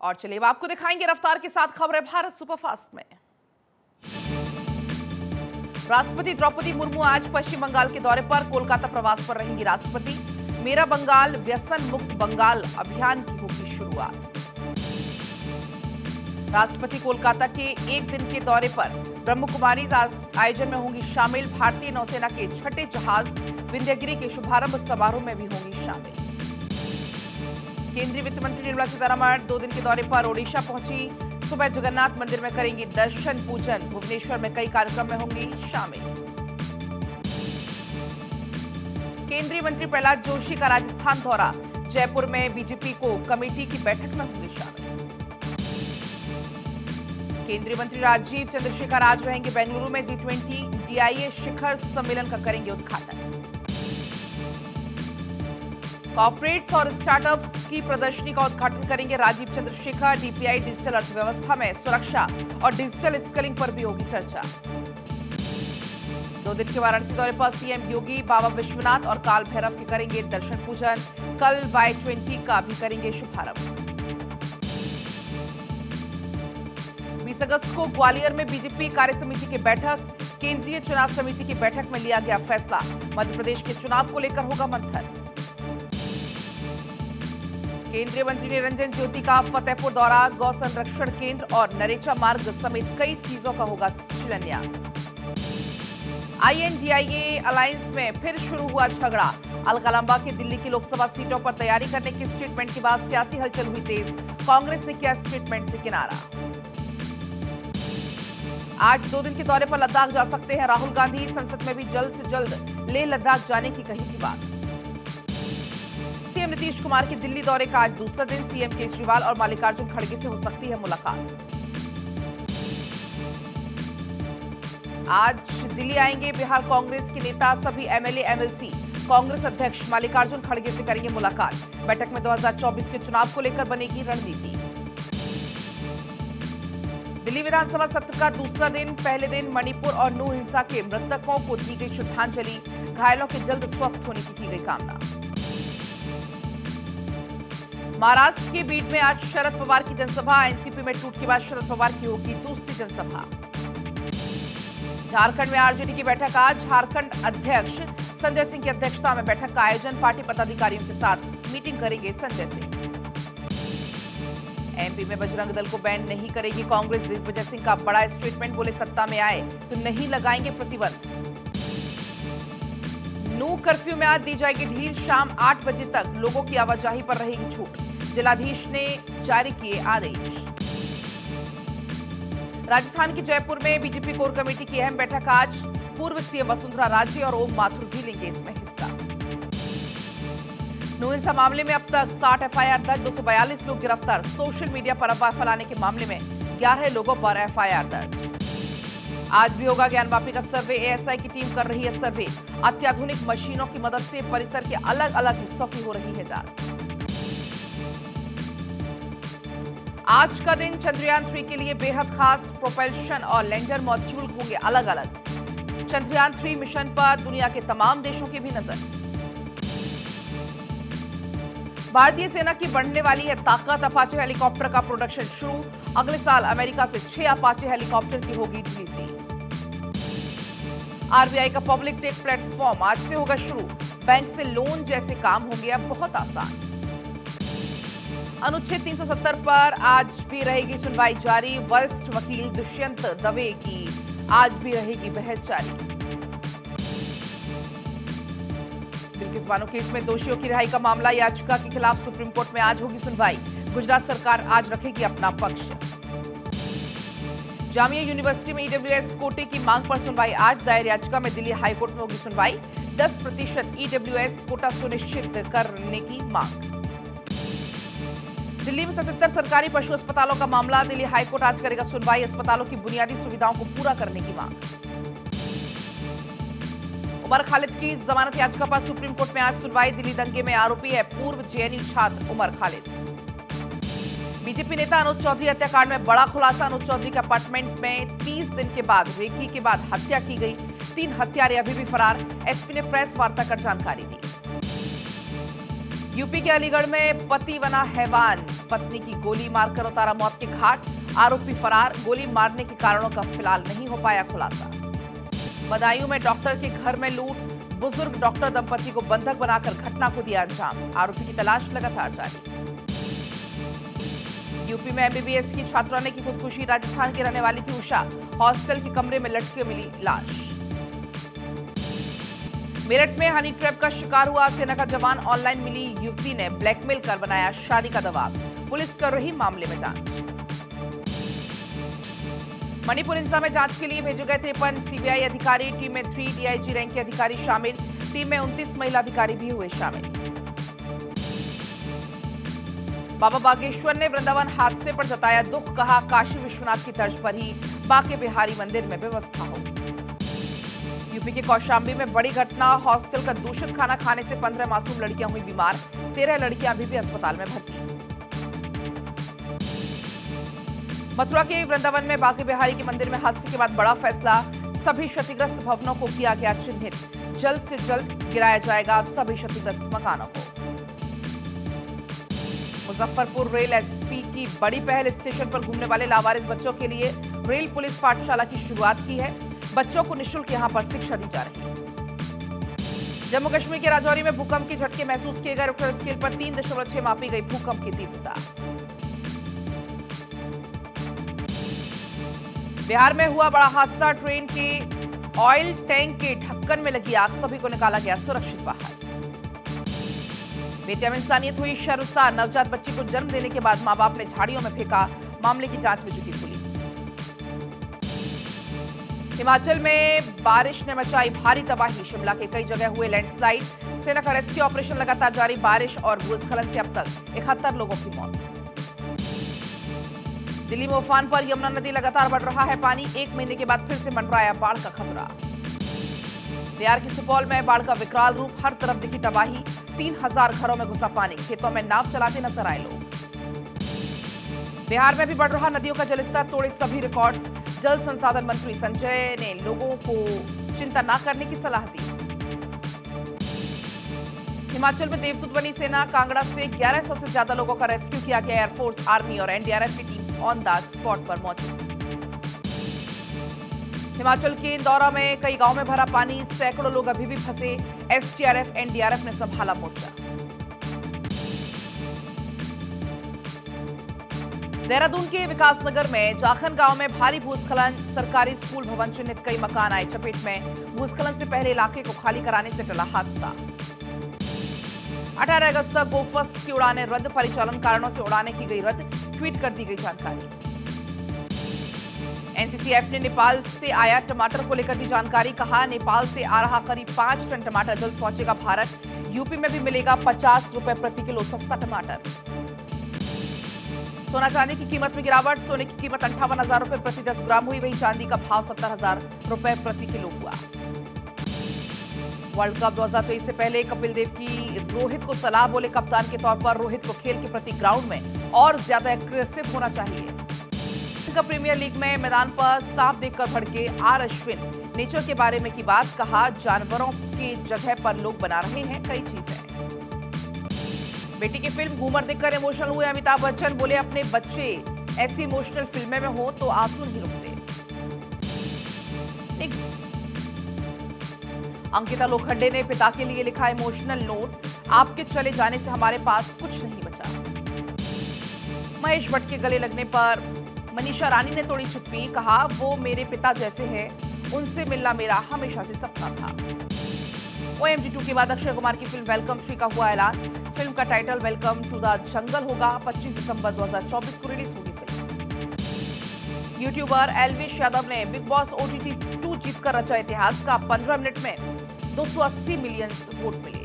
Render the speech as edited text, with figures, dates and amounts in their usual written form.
और चलिए अब आपको दिखाएंगे रफ्तार के साथ खबरें भारत सुपरफास्ट में। राष्ट्रपति द्रौपदी मुर्मू आज पश्चिम बंगाल के दौरे पर कोलकाता प्रवास पर रहेंगी। राष्ट्रपति मेरा बंगाल व्यसन मुक्त बंगाल अभियान की होगी शुरुआत। राष्ट्रपति कोलकाता के एक दिन के दौरे पर ब्रह्मकुमारी आयोजन में होंगी शामिल। भारतीय नौसेना के छठे जहाज विंध्यगिरी के शुभारंभ समारोह में भी होंगी शामिल। केंद्रीय वित्त मंत्री निर्मला सीतारमण 2 दिन के दौरे पर ओडिशा पहुंची। सुबह जगन्नाथ मंदिर में करेंगी दर्शन पूजन। भुवनेश्वर में कई कार्यक्रम में होंगी शामिल। केंद्रीय मंत्री प्रहलाद जोशी का राजस्थान दौरा। जयपुर में बीजेपी को कमेटी की बैठक में होंगे शामिल। केंद्रीय मंत्री राजीव चंद्रशेखर आज रहेंगे बेंगलुरु में। G20 DIA शिखर सम्मेलन का करेंगे उद्घाटन। कॉर्पोरेट्स और स्टार्टअप्स की प्रदर्शनी का उद्घाटन करेंगे राजीव चंद्रशेखर। DPI डिजिटल अर्थव्यवस्था में सुरक्षा और डिजिटल स्किलिंग पर भी होगी चर्चा। 2 दिन के वाराणसी दौरे पर सीएम योगी बाबा विश्वनाथ और काल भैरव के करेंगे दर्शन पूजन। कल Y20 का भी करेंगे शुभारंभ। 20 अगस्त को ग्वालियर में बीजेपी कार्य समिति की बैठक। केंद्रीय चुनाव समिति की बैठक में लिया गया फैसला। मध्य प्रदेश के चुनाव को लेकर होगा मंथन। केंद्रीय मंत्री निरंजन ज्योति का फतेहपुर दौरा। गौ संरक्षण केंद्र और नरेचा मार्ग समेत कई चीजों का होगा शिलान्यास। INDIA अलायंस में फिर शुरू हुआ झगड़ा। अलकालंबा की दिल्ली की लोकसभा सीटों पर तैयारी करने की स्टेटमेंट के बाद सियासी हलचल हुई तेज। कांग्रेस ने किया स्टेटमेंट से किनारा। आज 2 दिन के दौरे पर लद्दाख जा सकते हैं राहुल गांधी। संसद में भी जल्द से जल्द लेह लद्दाख जाने की कही थी बात। सीएम नीतीश कुमार के दिल्ली दौरे का आज दूसरा दिन। सीएम केजरीवाल और मल्लिकार्जुन खड़गे से हो सकती है मुलाकात। आज दिल्ली आएंगे बिहार कांग्रेस के नेता। सभी MLA MLC कांग्रेस अध्यक्ष मल्लिकार्जुन खड़गे से करेंगे मुलाकात। बैठक में 2024 के चुनाव को लेकर बनेगी रणनीति। दिल्ली विधानसभा सत्र का दूसरा दिन। पहले दिन मणिपुर और नू हिंसा के मृतकों को दी गई श्रद्धांजलि। घायलों के जल्द स्वस्थ होने की गई कामना। महाराष्ट्र के बीड में आज शरद पवार की जनसभा। एनसीपी में टूट के बाद शरद पवार की होगी दूसरी जनसभा। झारखंड में आरजेडी की बैठक आज। झारखंड अध्यक्ष संजय सिंह की अध्यक्षता में बैठक का आयोजन। पार्टी पदाधिकारियों के साथ मीटिंग करेंगे संजय सिंह। MP में बजरंग दल को बैन नहीं करेगी कांग्रेस। दिग्विजय सिंह का बड़ा स्टेटमेंट। बोले सत्ता में आए तो नहीं लगाएंगे प्रतिबंध। नो कर्फ्यू में आज दी जाएगी ढील। शाम 8 बजे तक लोगों की आवाजाही पर रहेगी छूट। जिलाधीश ने जारी किए आदेश। राजस्थान के जयपुर में बीजेपी कोर कमेटी की अहम बैठक आज। पूर्व सीएम वसुंधरा राजे और ओम माथुर भी लेंगे इसमें हिस्सा। नू हिंसा मामले में अब तक 60 FIR दर्ज। 242 लोग गिरफ्तार। सोशल मीडिया पर अफवाह फैलाने के मामले में 11 लोगों पर FIR दर्ज। आज भी होगा ज्ञानवापी का सर्वे। ASI की टीम कर रही है सर्वे। अत्याधुनिक मशीनों की मदद से परिसर के अलग अलग हिस्सों की हो रही है जांच। आज का दिन चंद्रयान 3 के लिए बेहद खास। प्रोपल्शन और लैंडर मॉड्यूल होंगे अलग अलग। चंद्रयान 3 मिशन पर दुनिया के तमाम देशों की भी नजर। भारतीय सेना की बढ़ने वाली है ताकत। अपाचे हेलीकॉप्टर का प्रोडक्शन शुरू। अगले साल अमेरिका से 6 अपाचे हेलीकॉप्टर की होगी डिलीवरी। RBI का पब्लिक टेक प्लेटफॉर्म आज से होगा शुरू। बैंक से लोन जैसे काम होंगे अब बहुत आसान। अनुच्छेद 370 पर आज भी रहेगी सुनवाई जारी। वरिष्ठ वकील दुष्यंत दवे की आज भी रहेगी बहस जारी। बिल्किस बानो केस में दोषियों की रिहाई का मामला। याचिका के खिलाफ सुप्रीम कोर्ट में आज होगी सुनवाई। गुजरात सरकार आज रखेगी अपना पक्ष। जामिया यूनिवर्सिटी में EWS कोटे की मांग पर सुनवाई आज। दायर याचिका में दिल्ली हाईकोर्ट में होगी सुनवाई। 10% EWS कोटा सुनिश्चित करने की मांग। दिल्ली में 77 सरकारी पशु अस्पतालों का मामला। दिल्ली हाईकोर्ट आज करेगा सुनवाई। अस्पतालों की बुनियादी सुविधाओं को पूरा करने की मांग। उमर खालिद की जमानत याचिका पर सुप्रीम कोर्ट में आज सुनवाई। दिल्ली दंगे में आरोपी है पूर्व JNU छात्र उमर खालिद। बीजेपी नेता अनुज चौधरी हत्याकांड में बड़ा खुलासा। अनुज चौधरी के अपार्टमेंट में 30 दिन के बाद रेकी के बाद हत्या की गई। 3 हत्यारे अभी भी फरार। SP ने प्रेस वार्ता कर जानकारी दी। यूपी के अलीगढ़ में पति बना हैवान। पत्नी की गोली मारकर उतारा मौत के घाट, आरोपी फरार। गोली मारने के कारणों का फिलहाल नहीं हो पाया खुलासा। बदायूं में डॉक्टर के घर में लूट, बुजुर्ग डॉक्टर दंपति को बंधक बनाकर घटना को दिया अंजाम। आरोपी की तलाश लगातार जारी। यूपी में एमबीबीएस की छात्रा ने की खुदकुशी। राजस्थान की रहने वाली थी उषा। हॉस्टल के कमरे में लटके मिली लाश। मेरठ में हनी ट्रैप का शिकार हुआ सेना का जवान। ऑनलाइन मिली युवती ने ब्लैकमेल कर बनाया शादी का दबाव। पुलिस कर रही मामले में जांच। मणिपुर हिंसा में जांच के लिए भेजे गए 53 सीबीआई अधिकारी। टीम में 3 डीआईजी रैंक के अधिकारी शामिल। टीम में 29 महिला अधिकारी भी हुए शामिल। बाबा बागेश्वर ने वृंदावन हादसे पर जताया दुख। कहा काशी विश्वनाथ की तर्ज पर ही बांके बिहारी मंदिर में व्यवस्था हो। यूपी के कौशाम्बी में बड़ी घटना। हॉस्टल का दूषित खाना खाने से 15 मासूम लड़कियां हुई बीमार। 13 लड़कियां अभी भी अस्पताल में भर्ती। मथुरा के वृंदावन में बांके बिहारी के मंदिर में हादसे के बाद बड़ा फैसला। सभी क्षतिग्रस्त भवनों को किया गया चिन्हित। जल्द से जल्द गिराया जाएगा सभी क्षतिग्रस्त मकानों को। मुजफ्फरपुर रेल एसपी की बड़ी पहल। स्टेशन पर घूमने वाले लावारिस बच्चों के लिए रेल पुलिस पाठशाला की शुरुआत की है। बच्चों को निःशुल्क यहां पर शिक्षा दी जा रही है। जम्मू कश्मीर के राजौरी में भूकंप के झटके महसूस किए गए। रिक्टर स्केल पर 3.6 मापी गई भूकंप की तीव्रता। बिहार में हुआ बड़ा हादसा। ट्रेन के ऑयल टैंक के ढक्कन में लगी आग। सभी को निकाला गया सुरक्षित बाहर। बेतिया में इंसानियत हुई शर्मसार। नवजात बच्ची को जन्म देने के बाद मां बाप ने झाड़ियों में फेंका। मामले की जांच में जुटी पुलिस। हिमाचल में बारिश ने मचाई भारी तबाही। शिमला के कई जगह हुए लैंडस्लाइड। सेना का रेस्क्यू ऑपरेशन लगातार जारी। बारिश और भूस्खलन से अब तक 71 लोगों की मौत। दिल्ली में उफान पर यमुना नदी लगातार बढ़ रहा है पानी। 1 महीने के बाद फिर से मंडराया बाढ़ का खतरा। बिहार के सुपौल में बाढ़ का विकराल रूप। हर तरफ दिखी तबाही। 3000 घरों में घुसा पानी। खेतों में नाव चलाते नजर आए लोग। बिहार में भी बढ़ रहा नदियों का जलस्तर। तोड़े सभी रिकॉर्ड्स। जल संसाधन मंत्री संजय ने लोगों को चिंता न करने की सलाह दी। हिमाचल में देवदूत बनी सेना। कांगड़ा से 1100 से ज्यादा लोगों का रेस्क्यू किया गया। एयरफोर्स, आर्मी और एनडीआरएफ की टीम ऑन द स्पॉट पर मौजूद। हिमाचल के इंदौरा में कई गांव में भरा पानी। सैकड़ों लोग अभी भी फंसे। एसडीआरएफ, एनडीआरएफ ने संभाला मोर्चा। देहरादून के विकासनगर में जाखन गांव में भारी भूस्खलन। सरकारी स्कूल भवन चिन्हित कई मकान आए चपेट में। भूस्खलन से पहले इलाके को खाली कराने से टला हादसा। 18 अगस्त तक गोफस की उड़ानें रद्द। परिचालन कारणों से उड़ानें की गई रद्द। ट्वीट कर दी गई जानकारी। एनसीसीएफ ने नेपाल से आया टमाटर को लेकर दी जानकारी। कहा नेपाल से आ रहा करीब 5 टन टमाटर जल्द पहुंचेगा भारत। यूपी में भी मिलेगा 50 रुपए प्रति किलो सस्ता टमाटर। सोना चांदी की कीमत में गिरावट। सोने की कीमत 58,000 रुपए प्रति 10 ग्राम हुई। वहीं चांदी का भाव 70,000 रुपए प्रति किलो हुआ। वर्ल्ड कप 2023 से पहले कपिल देव की रोहित को सलाह। बोले कप्तान के तौर पर रोहित को खेल के प्रति ग्राउंड में और ज्यादा एग्रेसिव होना चाहिए। प्रीमियर लीग में मैदान पर सांप देखकर भड़के आर अश्विन। नेचर के बारे में की बात। कहा जानवरों की जगह पर लोग बना रहे हैं कई चीजें। बेटी की फिल्म घूमर देखकर इमोशनल हुए अमिताभ बच्चन। बोले अपने बच्चे ऐसी इमोशनल फिल्में में हो तो आंसू नहीं रुकते। अंकिता लोखंडे ने पिता के लिए लिखा इमोशनल नोट। आपके चले जाने से हमारे पास कुछ नहीं बचा। महेश भट्ट के गले लगने पर मनीषा रानी ने तोड़ी चुप्पी। कहा वो मेरे पिता जैसे हैं। उनसे मिलना मेरा हमेशा से सपना था। OMG 2 के बाद अक्षय कुमार की फिल्म वेलकम 3 का हुआ ऐलान। फिल्म का title welcome to the jungle होगा। 25 दिसंबर 2024 को रिलीज होगी फिल्म। यूट्यूबर एल्विश यादव ने बिग बॉस OTT 2 जीतकर रचा इतिहास का। 15 मिनट में 280 मिलियन वोट मिले।